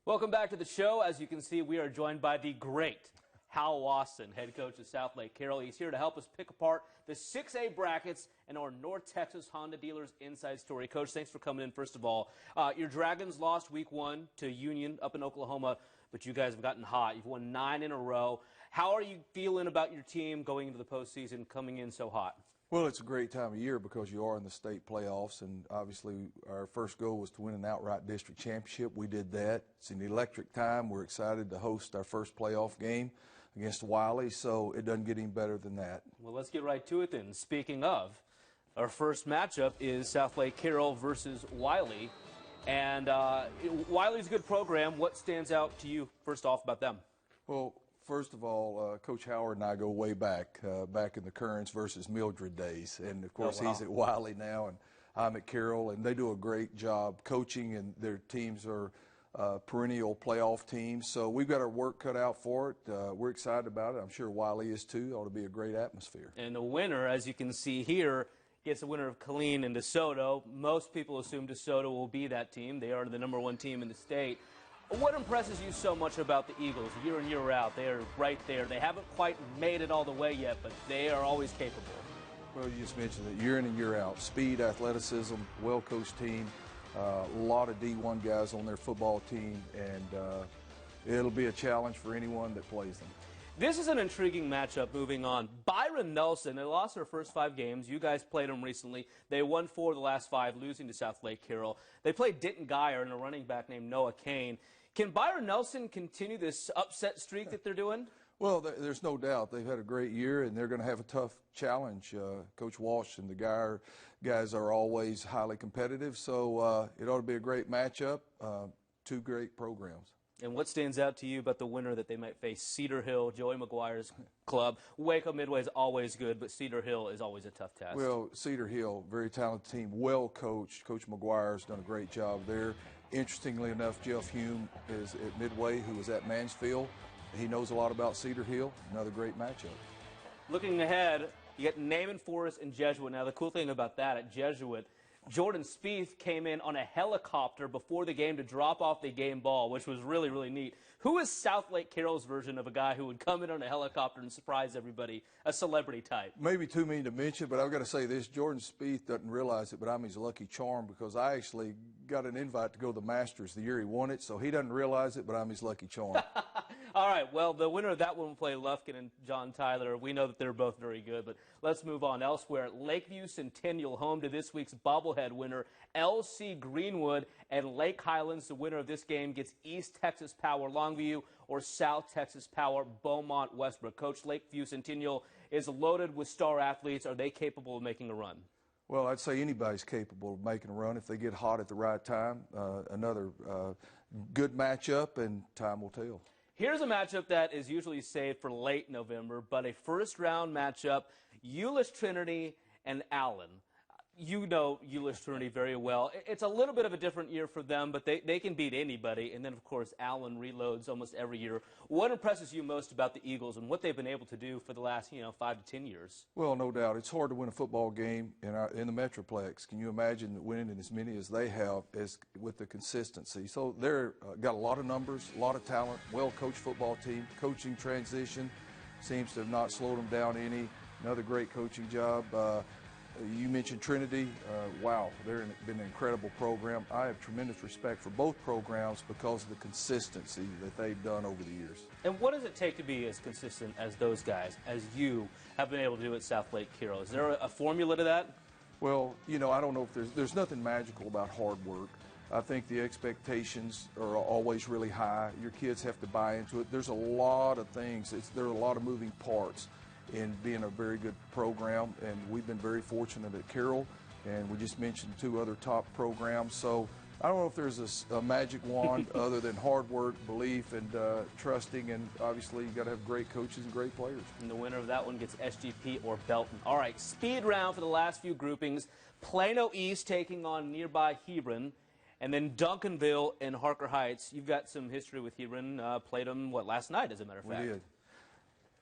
Welcome back to the show. As you can see, we are joined by the great Hal Wasson, head coach of Southlake Carroll. He's here to help us pick apart the 6A brackets and our North Texas Honda dealers inside story. Coach, thanks for coming in, first of all. Your Dragons lost week 1 to Union up in Oklahoma, but you guys have gotten hot. You've won 9 in a row. How are you feeling about your team going into the postseason, coming in so hot? Well, it's a great time of year because you are in the state playoffs, and obviously our first goal was to win an outright district championship. We did that. It's an electric time. We're excited to host our first playoff game against Wiley, so it doesn't get any better than that. Well, let's get right to it then. Speaking of, our first matchup is Southlake Carroll versus Wiley, and Wiley's a good program. What stands out to you, first off, about them? Well, first of all, Coach Howard and I go way back, back in the Currents versus Mildred days. And, of course, he's at Wiley now, and I'm at Carroll. And they do a great job coaching, and their teams are perennial playoff teams. So we've got our work cut out for it. We're excited about it. I'm sure Wiley is, too. It ought to be a great atmosphere. And the winner, as you can see here, gets the winner of Killeen and DeSoto. Most people assume DeSoto will be that team. They are the #1 team in the state. What impresses you so much about the Eagles year in, year out? They are right there. They haven't quite made it all the way yet, but they are always capable. Well, you just mentioned it, year in and year out. Speed, athleticism, well-coached team, a lot of D1 guys on their football team, and it'll be a challenge for anyone that plays them. This is an intriguing matchup moving on. Byron Nelson, they lost their first 5 games. You guys played them recently. They won 4 of the last 5, losing to Southlake Carroll. They played Denton Geyer and a running back named Noah Kane. Can Byron Nelson continue this upset streak that they're doing? Well, there's no doubt. They've had a great year, and they're going to have a tough challenge. Coach Walsh and the Geyer guys are always highly competitive, so it ought to be a great matchup. 2 great programs. And what stands out to you about the winner that they might face? Cedar Hill, Joey McGuire's club. Waco Midway is always good, but Cedar Hill is always a tough task. Well, Cedar Hill, very talented team, well coached. Coach McGuire's done a great job there. Interestingly enough, Jeff Hume is at Midway, who was at Mansfield. He knows a lot about Cedar Hill. Another great matchup. Looking ahead, you get Naaman Forest and Jesuit. Now, the cool thing about that at Jesuit, Jordan Spieth came in on a helicopter before the game to drop off the game ball, which was really, really neat. Who is Southlake Carroll's version of a guy who would come in on a helicopter and surprise everybody, a celebrity type? Maybe too mean to mention, but I've got to say this. Jordan Spieth doesn't realize it, but I'm his lucky charm because I actually got an invite to go to the Masters the year he won it, so he doesn't realize it, but I'm his lucky charm. All right, well, the winner of that one will play Lufkin and John Tyler. We know that they're both very good, but let's move on elsewhere. Lakeview Centennial, home to this week's bobblehead winner, LC Greenwood, and Lake Highlands. The winner of this game gets East Texas Power Longview or South Texas Power Beaumont Westbrook. Coach, Lakeview Centennial is loaded with star athletes. Are they capable of making a run? Well, I'd say anybody's capable of making a run if they get hot at the right time. Another good matchup, and time will tell. Here's a matchup that is usually saved for late November, but a first-round matchup, Euless Trinity and Allen. You know Euless Trinity very well. It's a little bit of a different year for them, but they can beat anybody. And then, of course, Allen reloads almost every year. What impresses you most about the Eagles and what they've been able to do for the last, 5 to 10 years? Well, no doubt. It's hard to win a football game in the Metroplex. Can you imagine winning as many as they have with the consistency? So they're got a lot of numbers, a lot of talent, well-coached football team. Coaching transition seems to have not slowed them down any. Another great coaching job. You mentioned Trinity. Wow, they've been an incredible program. I have tremendous respect for both programs because of the consistency that they've done over the years. And what does it take to be as consistent as those guys, as you have been able to do at Southlake Carroll? Is there a formula to that? Well, I don't know if there's nothing magical about hard work. I think the expectations are always really high. Your kids have to buy into it. There's a lot of things. There are a lot of moving parts in being a very good program, and we've been very fortunate at Carroll, and we just mentioned 2 other top programs. So I don't know if there's a magic wand other than hard work, belief, and trusting, and obviously you've got to have great coaches and great players. And the winner of that one gets SGP or Belton. All right, speed round for the last few groupings. Plano East taking on nearby Hebron, and then Duncanville and Harker Heights. You've got some history with Hebron. Played them, last night, as a matter of fact. We did.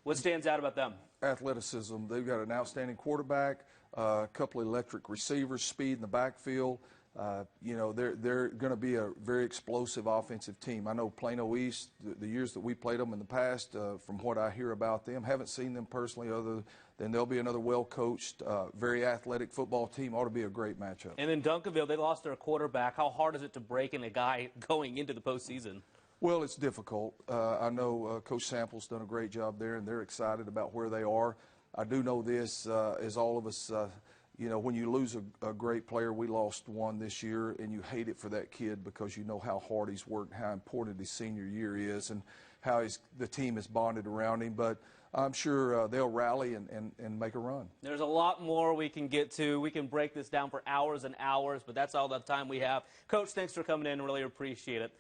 What stands out about them? Athleticism. They've got an outstanding quarterback, a couple of electric receivers, speed in the backfield. You know, they're going to be a very explosive offensive team. I know Plano East, the years that we played them in the past, from what I hear about them, haven't seen them personally other than they'll be another well-coached, very athletic football team. Ought to be a great matchup. And then Duncanville, they lost their quarterback. How hard is it to break in a guy going into the postseason? Well, it's difficult. I know Coach Sample's done a great job there, and they're excited about where they are. I do know this, as all of us, you know, when you lose a great player, we lost one this year, and you hate it for that kid because you know how hard he's worked, how important his senior year is, and how the team is bonded around him. But I'm sure they'll rally and make a run. There's a lot more we can get to. We can break this down for hours and hours, but that's all the time we have. Coach, thanks for coming in. Really appreciate it.